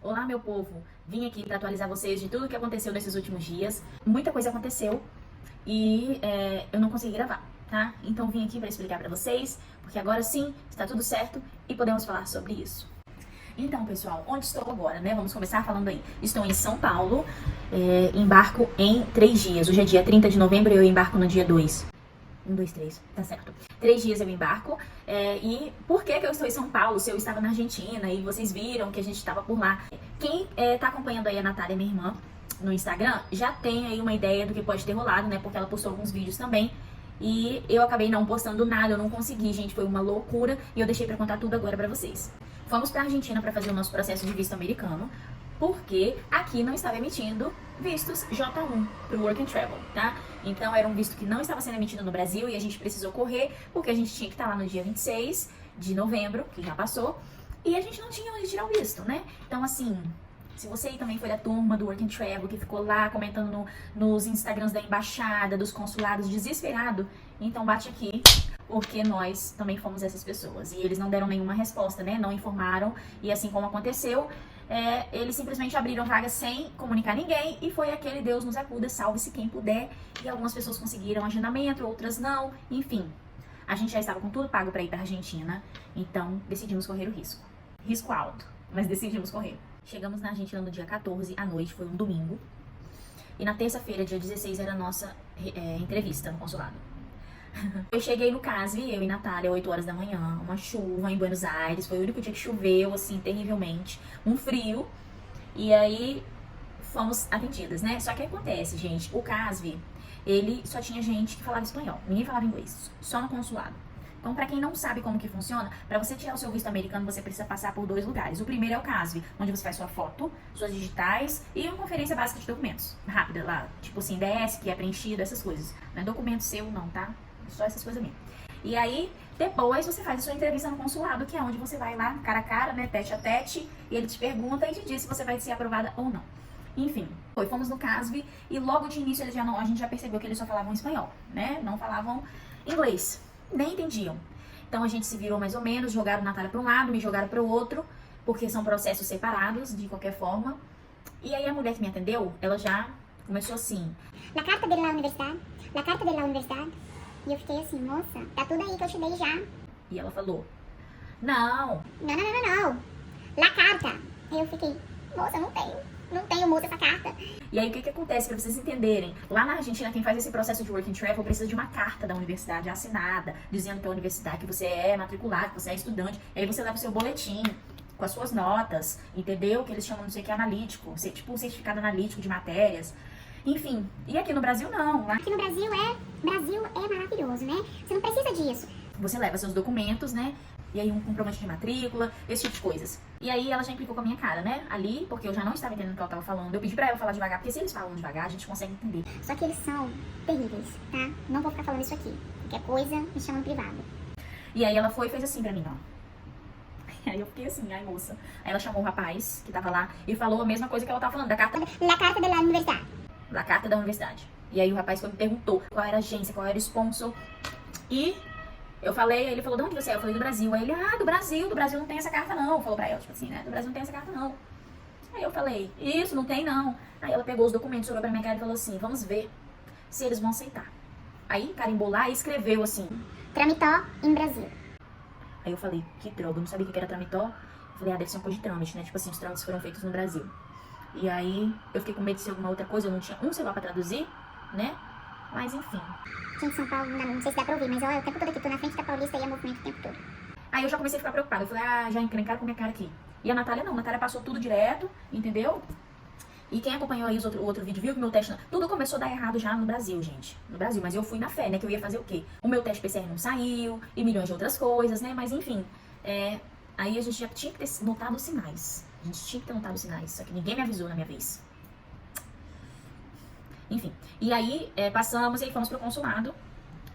Olá, meu povo! Vim aqui para atualizar vocês de tudo o que aconteceu nesses últimos dias. Muita coisa aconteceu e eu não consegui gravar, tá? Então vim aqui para explicar para vocês, porque agora sim está tudo certo e podemos falar sobre isso. Então, pessoal, onde estou agora, né? Vamos começar falando aí. Estou em São Paulo, embarco em 3 dias. Hoje é dia 30 de novembro e eu embarco no dia 2. 1, 2, 3, tá certo. 3 dias eu embarco. E por que eu estou em São Paulo se eu estava na Argentina e vocês viram que a gente estava por lá? Quem tá acompanhando aí a Natália, minha irmã, no Instagram, já tem aí uma ideia do que pode ter rolado, né? Porque ela postou alguns vídeos também. E eu acabei não postando nada, eu não consegui, gente, foi uma loucura. E eu deixei pra contar tudo agora pra vocês. Fomos pra Argentina pra fazer o nosso processo de visto americano, porque aqui não estava emitindo vistos J1 pro Work and Travel, tá? Então era um visto que não estava sendo emitido no Brasil e a gente precisou correr, porque a gente tinha que estar lá no dia 26 de novembro, que já passou, e a gente não tinha onde tirar o visto, né? Então, assim, se você aí também foi da turma do Work and Travel, que ficou lá comentando nos Instagrams da embaixada, dos consulados, desesperado, então bate aqui, porque nós também fomos essas pessoas. E eles não deram nenhuma resposta, né? Não informaram, e assim como aconteceu, eles simplesmente abriram vaga sem comunicar ninguém, e foi aquele Deus nos acuda, salve-se quem puder, e algumas pessoas conseguiram agendamento, outras não, enfim. A gente já estava com tudo pago para ir para a Argentina, então decidimos correr o risco. Risco alto, mas decidimos correr. Chegamos na Argentina no dia 14 à noite, foi um domingo, e na terça-feira, dia 16, era a nossa entrevista no consulado. Eu cheguei no CASV, eu e Natália, 8 horas da manhã, uma chuva em Buenos Aires, foi o único dia que choveu, assim, terrivelmente, um frio, e aí fomos atendidas, né? Só que acontece, gente, o CASV, ele só tinha gente que falava espanhol, ninguém falava inglês, só no consulado. Então, pra quem não sabe como que funciona, pra você tirar o seu visto americano, você precisa passar por 2 lugares. O primeiro é o CASV, onde você faz sua foto, suas digitais e uma conferência básica de documentos, rápida lá, tipo assim, DS, que é preenchido, essas coisas. Não é documento seu não, tá? Só essas coisas mesmo. E aí, depois você faz a sua entrevista no consulado, que é onde você vai lá, cara a cara, né, tete a tete, e ele te pergunta e te diz se você vai ser aprovada ou não. Enfim, fomos no CASV e logo de início a gente já percebeu que eles só falavam espanhol, né? Não falavam inglês, nem entendiam. Então a gente se virou mais ou menos, jogaram Natália para um lado, me jogaram para o outro, porque são processos separados, de qualquer forma. E aí a mulher que me atendeu, ela já começou assim: La carta de la universidad, la carta de la universidad. E eu fiquei assim, moça, tá tudo aí que eu te dei já. E ela falou: não. Não. La carta. Aí eu fiquei, moça, não tenho, moça, essa carta. E aí o que acontece, pra vocês entenderem? Lá na Argentina, quem faz esse processo de Work and Travel precisa de uma carta da universidade assinada, dizendo pela universidade que você é matriculado, que você é estudante. E aí você leva o seu boletim com as suas notas, entendeu? Que eles chamam, não sei o que, analítico, tipo um certificado analítico de matérias. Enfim, e aqui no Brasil não. Aqui no Brasil é maravilhoso, né? Você não precisa disso. Você leva seus documentos, né? E aí um comprovante de matrícula, esse tipo de coisas. E aí ela já implicou com a minha cara, né? Ali, porque eu já não estava entendendo o que ela estava falando. Eu pedi pra ela falar devagar, porque se eles falam devagar, a gente consegue entender. Só que eles são terríveis, tá? Não vou ficar falando isso aqui. Qualquer coisa, me chama no privado. E aí ela foi e fez assim pra mim, ó. Aí eu fiquei assim, ai moça. Aí ela chamou o rapaz que tava lá e falou a mesma coisa que ela tava falando, da carta... La carta de la universidade. Da carta da universidade. E aí o rapaz foi me perguntou qual era a agência, qual era o sponsor. E eu falei, aí ele falou, de onde você é? Eu falei, do Brasil. Aí ele, do Brasil não tem essa carta não. Falou pra ela, tipo assim, né, do Brasil não tem essa carta não. Aí eu falei, isso, não tem não. Aí ela pegou os documentos, olhou pra minha cara e falou assim, vamos ver se eles vão aceitar. Aí carimbou lá e escreveu assim: Tramitó em Brasil. Aí eu falei, que droga, eu não sabia o que era tramitó. Eu falei, deve ser uma coisa de trâmite, né? Tipo assim, os trâmites foram feitos no Brasil. E aí eu fiquei com medo de ser alguma outra coisa, eu não tinha um celular pra traduzir, né? Mas enfim. Aqui em São Paulo, não sei se dá pra ouvir, mas olha, o tempo todo aqui, tô na frente da Paulista e é movimento o tempo todo. Aí eu já comecei a ficar preocupada, eu falei, já encrencaram com minha cara aqui. E a Natália não, a Natália passou tudo direto, entendeu? E quem acompanhou aí o outro vídeo viu que meu teste, tudo começou a dar errado já no Brasil, gente. No Brasil, mas eu fui na fé, né, que eu ia fazer o quê? O meu teste PCR não saiu, e milhões de outras coisas, né, mas enfim. Aí a gente já tinha que ter notado os sinais. A gente tinha que ter notado os sinais, só que ninguém me avisou na minha vez. Enfim, e aí passamos e fomos pro consulado.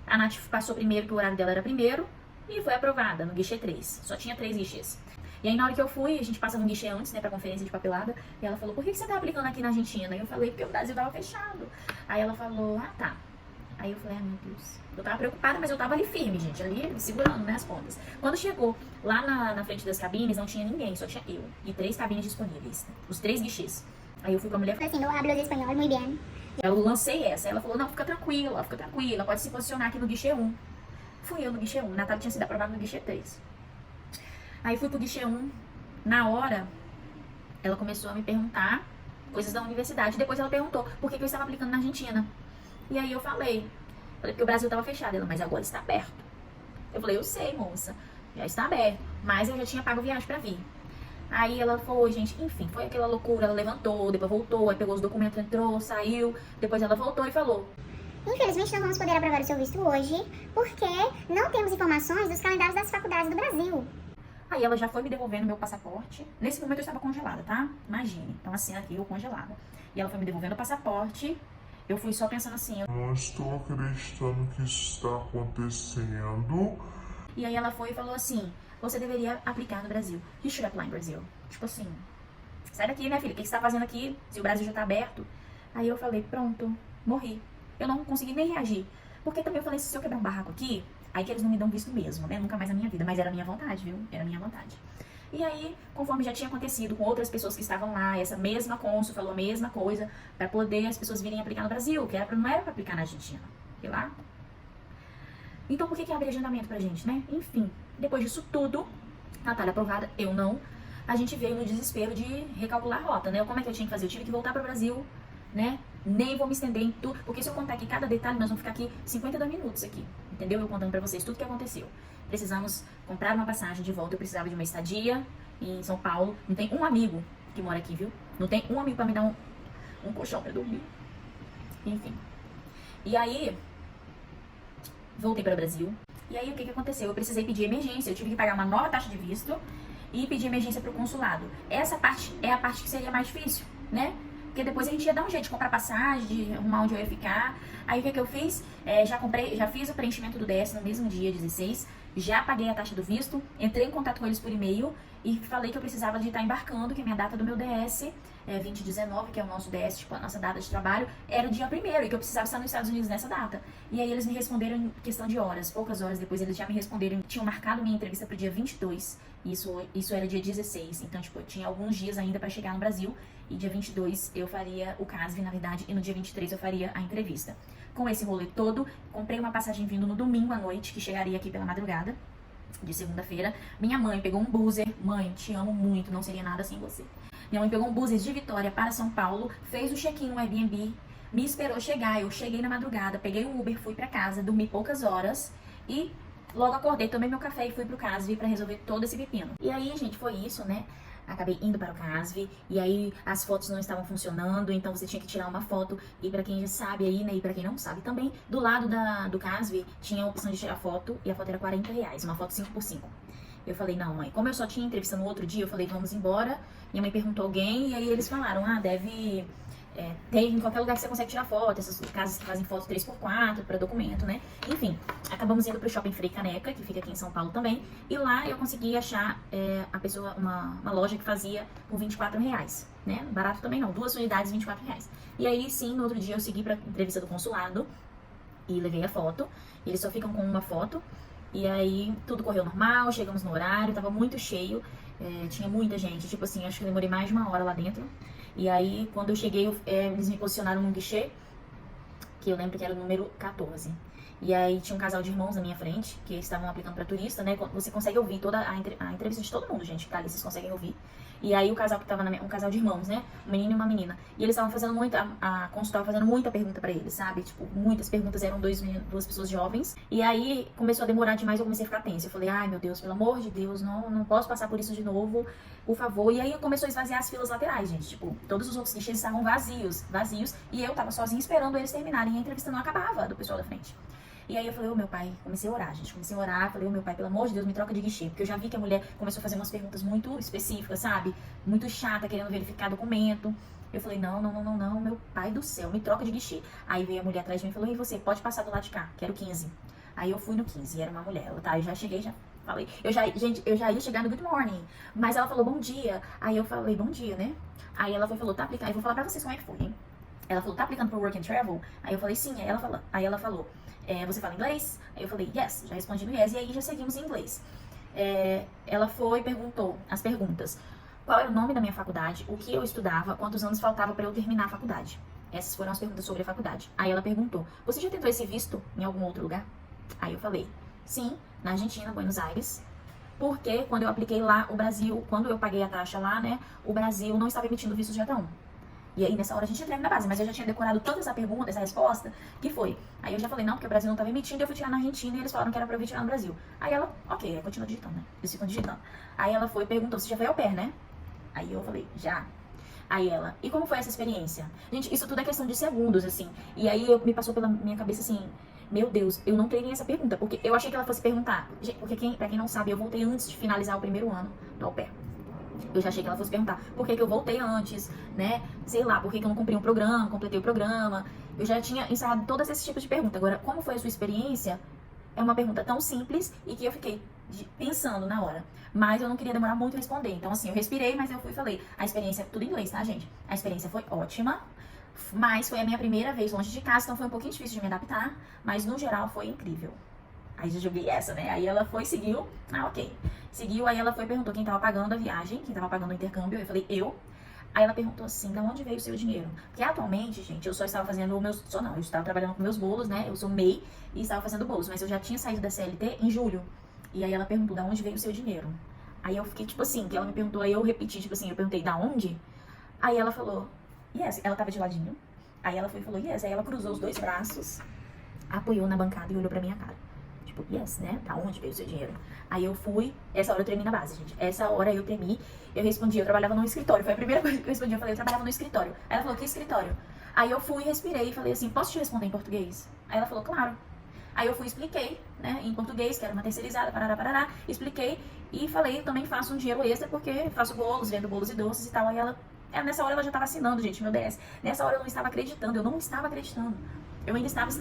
A Nath passou primeiro, que o horário dela era primeiro, e foi aprovada no guichê 3. Só tinha 3 guichês. E aí na hora que eu fui, a gente passa no guichê antes, né, pra conferência de papelada, e ela falou, por que você tá aplicando aqui na Argentina? E eu falei, porque o Brasil tava fechado. Aí ela falou, tá. Aí eu falei, ai meu Deus. Eu tava preocupada, mas eu tava ali firme, gente, ali segurando, né, as pontas. Quando chegou lá na frente das cabines, não tinha ninguém, só tinha eu. E 3 cabines disponíveis, os 3 guichês. Aí eu fui com a mulher, Assim, eu hablo espanhol muito bem. eu lancei essa. Ela falou, não, fica tranquila, pode se posicionar aqui no guichê 1. Fui eu no guichê 1, Natália tinha sido aprovada no guichê 3. Aí fui pro guichê 1, na hora, ela começou a me perguntar coisas da universidade. Depois ela perguntou por que eu estava aplicando na Argentina. E aí eu falei porque o Brasil estava fechado. Ela, mas agora está aberto. Eu falei, eu sei, moça, já está aberto, mas eu já tinha pago viagem pra vir. Aí ela foi, gente, enfim, foi aquela loucura. Ela levantou, depois voltou, aí pegou os documentos, entrou, saiu. Depois ela voltou e falou, Infelizmente não vamos poder aprovar o seu visto hoje, porque não temos informações dos calendários das faculdades do Brasil. aí ela já foi me devolvendo meu passaporte. Nesse momento eu estava congelada, tá? Imagine. Então assim, aqui eu congelada. E ela foi me devolvendo o passaporte. Eu fui só pensando assim, Não estou acreditando que isso está acontecendo. E aí ela foi e falou assim, você deveria aplicar no Brasil. You should apply in Brazil. Tipo assim, sai daqui, né, filha? O que você tá fazendo aqui? Se o Brasil já tá aberto. Aí eu falei, pronto, morri. Eu não consegui nem reagir. Porque também eu falei, se eu quebrar um barraco aqui, aí que eles não me dão visto mesmo, né? Nunca mais na minha vida. Mas era a minha vontade, viu? Era a minha vontade. E aí, conforme já tinha acontecido com outras pessoas que estavam lá, essa mesma cônsul falou a mesma coisa, pra poder as pessoas virem aplicar no Brasil, que não era pra aplicar na Argentina. E lá. Então por que abre agendamento pra gente, né? Enfim, depois disso tudo, Natália aprovada, eu não. A gente veio no desespero de recalcular a rota, né? Como é que eu tinha que fazer? Eu tive que voltar pro Brasil, né? Nem vou me estender em tudo, porque se eu contar aqui cada detalhe, nós vamos ficar aqui 52 minutos aqui, entendeu? Eu contando pra vocês tudo que aconteceu. Precisamos comprar uma passagem de volta, eu precisava de uma estadia em São Paulo. Não tem um amigo que mora aqui, viu? Não tem um amigo pra me dar um colchão pra dormir. Enfim. E aí, voltei para o Brasil. E aí, o que aconteceu? Eu precisei pedir emergência. Eu tive que pagar uma nova taxa de visto e pedir emergência para o consulado. Essa parte é a parte que seria mais difícil, né? Porque depois a gente ia dar um jeito de comprar passagem, de arrumar onde eu ia ficar. Aí, o que eu fiz? Já fiz o preenchimento do DS no mesmo dia, 16. Já paguei a taxa do visto. Entrei em contato com eles por e-mail e falei que eu precisava de estar embarcando, que a minha data do meu DS 2019, que é o nosso DS, tipo, a nossa data de trabalho, era o dia 1º e que eu precisava estar nos Estados Unidos nessa data. E aí eles me responderam em questão de horas, poucas horas depois eles já me responderam, tinham marcado minha entrevista pro dia 22, isso era dia 16, então, tipo, eu tinha alguns dias ainda pra chegar no Brasil, e dia 22 eu faria o CASV, na verdade, e no dia 23 eu faria a entrevista. Com esse rolê todo, comprei uma passagem vindo no domingo à noite, que chegaria aqui pela madrugada, de segunda-feira. Minha mãe pegou um buzzer, mãe, te amo muito, não seria nada sem você. Minha mãe pegou um buzzer de Vitória para São Paulo, fez o check-in no Airbnb, me esperou chegar, eu cheguei na madrugada, peguei um Uber, fui pra casa, dormi poucas horas e logo acordei, tomei meu café e fui pro CASV pra resolver todo esse pepino. E aí, gente, foi isso, né? Acabei indo para o CASV, e aí as fotos não estavam funcionando, então você tinha que tirar uma foto, e pra quem já sabe aí, né, e pra quem não sabe também, do lado do CASV tinha a opção de tirar foto, e a foto era R$40, uma foto 5x5. Eu falei, não, mãe, como eu só tinha entrevista no outro dia, eu falei, vamos embora. Minha mãe perguntou alguém, e aí eles falaram, deve... tem em qualquer lugar que você consegue tirar foto, essas casas que fazem foto 3x4 para documento, né? Enfim, acabamos indo pro Shopping Frei Caneca, que fica aqui em São Paulo também, e lá eu consegui achar uma loja que fazia por R$24, né? Barato também não, 2 unidades, R$24. E aí sim, no outro dia eu segui pra entrevista do consulado e levei a foto, eles só ficam com uma foto, e aí tudo correu normal, chegamos no horário, tava muito cheio, tinha muita gente, tipo assim, acho que eu demorei mais de 1 hora lá dentro. E aí, quando eu cheguei, eles me posicionaram num guichê, que eu lembro que era o número 14. E aí tinha um casal de irmãos na minha frente, que estavam aplicando pra turista, né? Você consegue ouvir toda a entrevista de todo mundo, gente, que tá ali, vocês conseguem ouvir. E aí o casal que tava um casal de irmãos, né? Um menino e uma menina. E eles estavam fazendo a consulta fazendo muita pergunta pra eles, sabe? Tipo, muitas perguntas, eram duas pessoas jovens. E aí começou a demorar demais, eu comecei a ficar tensa. Eu falei, ai meu Deus, pelo amor de Deus, não posso passar por isso de novo, por favor. E aí começou a esvaziar as filas laterais, gente. Tipo, todos os outros guichês estavam vazios. E eu tava sozinha esperando eles terminarem. E a entrevista não acabava do pessoal da frente. E aí eu falei, meu pai, comecei a orar, gente. Comecei a orar, falei, meu pai, pelo amor de Deus, me troca de guichê. Porque eu já vi que a mulher começou a fazer umas perguntas muito específicas, sabe? Muito chata, querendo verificar documento. Eu falei, não, meu pai do céu, me troca de guichê. Aí veio a mulher atrás de mim e falou, e você, pode passar do lado de cá, quero 15. Aí eu fui no 15, era uma mulher. Eu já cheguei, já falei. Gente, eu já ia chegar no good morning. Mas ela falou, bom dia. Aí eu falei, bom dia, né? Aí ela falou, tá aplicado. Eu vou falar pra vocês como é que foi, hein? Ela falou, tá aplicando pro Work and Travel? Aí eu falei, sim. Aí ela falou, você fala inglês? Aí eu falei, yes. Já respondi no yes. E aí já seguimos em inglês. Ela foi e perguntou as perguntas. Qual era o nome da minha faculdade? O que eu estudava? Quantos anos faltava para eu terminar a faculdade? Essas foram as perguntas sobre a faculdade. Aí ela perguntou, você já tentou esse visto em algum outro lugar? Aí eu falei, sim, na Argentina, Buenos Aires. Porque quando eu apliquei lá, o Brasil, quando eu paguei a taxa lá, né, o Brasil não estava emitindo visto de J1. E aí, nessa hora, a gente entrou na base, mas eu já tinha decorado toda essa pergunta, essa resposta, que foi. Aí eu já falei, não, porque o Brasil não estava emitindo, eu fui tirar na Argentina e eles falaram que era pra eu vir tirar no Brasil. Aí ela, ok, aí continua digitando, né? Eles ficam digitando. Aí ela foi e perguntou, você já foi ao pair, né? Aí eu falei, já. Aí ela, e como foi essa experiência? Gente, isso tudo é questão de segundos, assim. E aí me passou pela minha cabeça assim, meu Deus, eu não treinei essa pergunta, porque eu achei que ela fosse perguntar. Porque pra quem não sabe, eu voltei antes de finalizar o primeiro ano do au pair. Eu já achei que ela fosse perguntar por que eu voltei antes, né? Sei lá, por que eu não cumpri um programa, completei o programa. Eu já tinha ensaiado todos esses tipos de pergunta. Agora, como foi a sua experiência? É uma pergunta tão simples e que eu fiquei pensando na hora. Mas eu não queria demorar muito a responder. Então, assim, eu respirei, mas eu fui e falei. A experiência, tudo em inglês, tá, gente? A experiência foi ótima, mas foi a minha primeira vez longe de casa, então foi um pouquinho difícil de me adaptar. Mas, no geral, foi incrível. Aí já joguei essa, né? Aí ela foi, seguiu. Ah, ok. Seguiu, aí ela foi e perguntou quem tava pagando a viagem, quem tava pagando o intercâmbio. Eu falei, eu. Aí ela perguntou assim, de onde veio o seu dinheiro? Porque atualmente, gente, eu só estava fazendo meus... eu estava trabalhando com meus bolos, né? Eu sou MEI e estava fazendo bolos. Mas eu já tinha saído da CLT em julho. E aí ela perguntou, de onde veio o seu dinheiro? Aí eu fiquei, tipo assim, que ela me perguntou, aí eu repeti, tipo assim, eu perguntei, da onde? Aí ela falou, yes. Ela tava de ladinho. Aí ela foi e falou, yes. Aí ela cruzou os dois braços, apoiou na bancada e olhou pra minha cara. Tipo, yes, né? Da onde veio o seu dinheiro? Aí eu fui, essa hora eu tremi na base, gente. Essa hora eu tremi, eu respondi, eu trabalhava num escritório. Foi a primeira coisa que eu respondi, eu falei, eu trabalhava no escritório. Aí ela falou, que escritório? Aí eu fui, respirei e falei assim, posso te responder em português? Aí ela falou, claro. Aí eu fui e expliquei, né, em português, que era uma terceirizada, parará, expliquei e falei, também faço um dinheiro extra porque faço bolos, vendo bolos e doces e tal. Aí ela, nessa hora ela já tava assinando, gente, meu DS. Nessa hora eu não estava acreditando, eu ainda estava,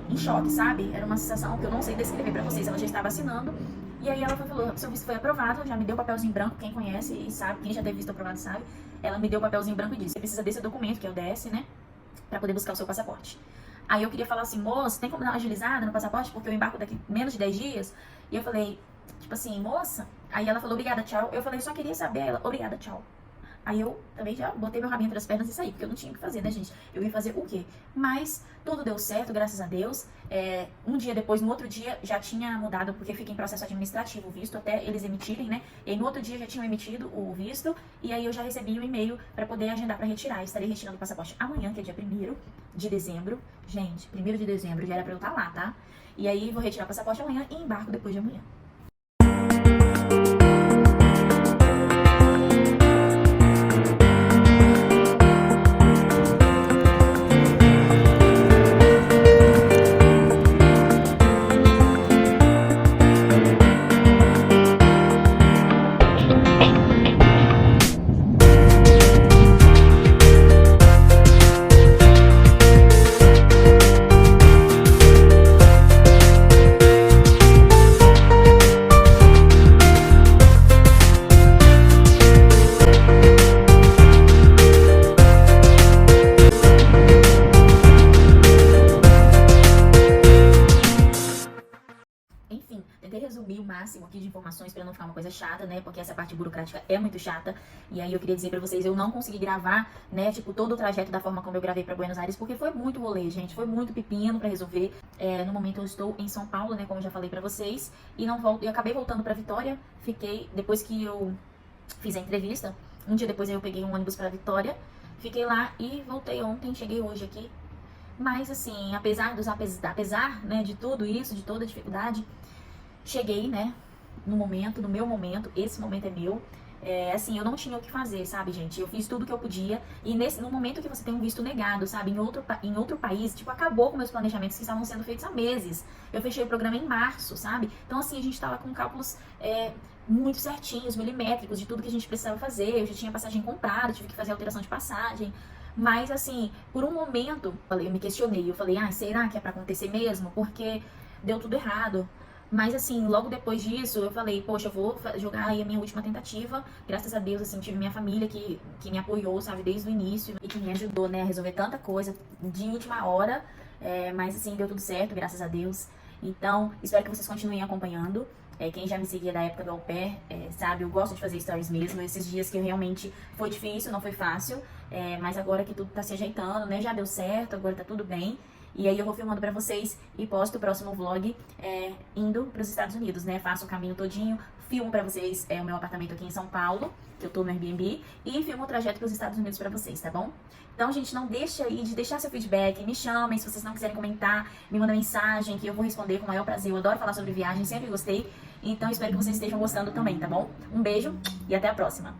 em choque, sabe? Era uma sensação que eu não sei descrever pra vocês. Ela já estava assinando. E aí ela falou, seu visto foi aprovado, já me deu papelzinho branco. Quem conhece e sabe, quem já teve visto aprovado sabe. Ela me deu papelzinho branco e disse, você precisa desse documento, que é o DS, né? Pra poder buscar o seu passaporte. Aí eu queria falar assim, moça, tem como dar uma agilizada no passaporte? Porque eu embarco daqui menos de 10 dias. E eu falei, tipo assim, moça. Aí ela falou, obrigada, tchau. Eu falei, só queria saber. Ela, obrigada, tchau. Aí eu também já botei meu rabinho entre as pernas e saí, porque eu não tinha o que fazer, né, gente? Eu ia fazer o quê? Mas tudo deu certo, graças a Deus. Um dia depois, no outro dia, já tinha mudado, porque fica em processo administrativo o visto, até eles emitirem, né? E aí, no outro dia já tinham emitido o visto, e aí eu já recebi um e-mail para poder agendar para retirar. Estarei retirando o passaporte amanhã, que é dia 1º de dezembro. Gente, 1º de dezembro já era para eu estar lá, tá? E aí vou retirar o passaporte amanhã e embarco depois de amanhã. Enfim, tentei resumir o máximo aqui de informações para não ficar uma coisa chata, né? Porque essa parte burocrática é muito chata. E aí eu queria dizer pra vocês, eu não consegui gravar, né? Tipo, todo o trajeto da forma como eu gravei pra Buenos Aires, porque foi muito rolê, gente. Foi muito pepino pra resolver. No momento eu estou em São Paulo, né? Como eu já falei pra vocês. E não volto, eu acabei voltando pra Vitória. Fiquei, depois que eu fiz a entrevista, um dia depois eu peguei um ônibus pra Vitória. Fiquei lá e voltei ontem, cheguei hoje aqui. Mas assim, apesar, né, de tudo isso, de toda a dificuldade, cheguei, né, no meu momento, esse momento é meu. Assim, eu não tinha o que fazer, sabe, gente? Eu fiz tudo que eu podia. E no momento que você tem um visto negado, sabe, em outro país, tipo, acabou com meus planejamentos que estavam sendo feitos há meses. Eu fechei o programa em março, sabe? Então, assim, a gente tava com cálculos muito certinhos, milimétricos, de tudo que a gente precisava fazer. Eu já tinha passagem comprada, tive que fazer alteração de passagem. Mas, assim, por um momento, eu me questionei. Eu falei, será que é pra acontecer mesmo? Porque deu tudo errado. Mas assim, logo depois disso, eu falei, poxa, eu vou jogar aí a minha última tentativa. Graças a Deus, assim, tive minha família que me apoiou, sabe, desde o início. E que me ajudou, né, a resolver tanta coisa de última hora. Mas assim, deu tudo certo, graças a Deus. Então, espero que vocês continuem acompanhando. Quem já me seguia da época do au pair, sabe, eu gosto de fazer stories mesmo. Esses dias que realmente foi difícil, não foi fácil. Mas agora que tudo tá se ajeitando, né, já deu certo, agora tá tudo bem. E aí eu vou filmando pra vocês e posto o próximo vlog indo pros Estados Unidos, né? Faço o caminho todinho, filmo pra vocês o meu apartamento aqui em São Paulo, que eu tô no Airbnb, e filmo o trajeto pros Estados Unidos pra vocês, tá bom? Então, gente, não deixa aí de deixar seu feedback, me chamem, se vocês não quiserem comentar, me mandem mensagem que eu vou responder com o maior prazer. Eu adoro falar sobre viagem, sempre gostei. Então, espero que vocês estejam gostando também, tá bom? Um beijo e até a próxima!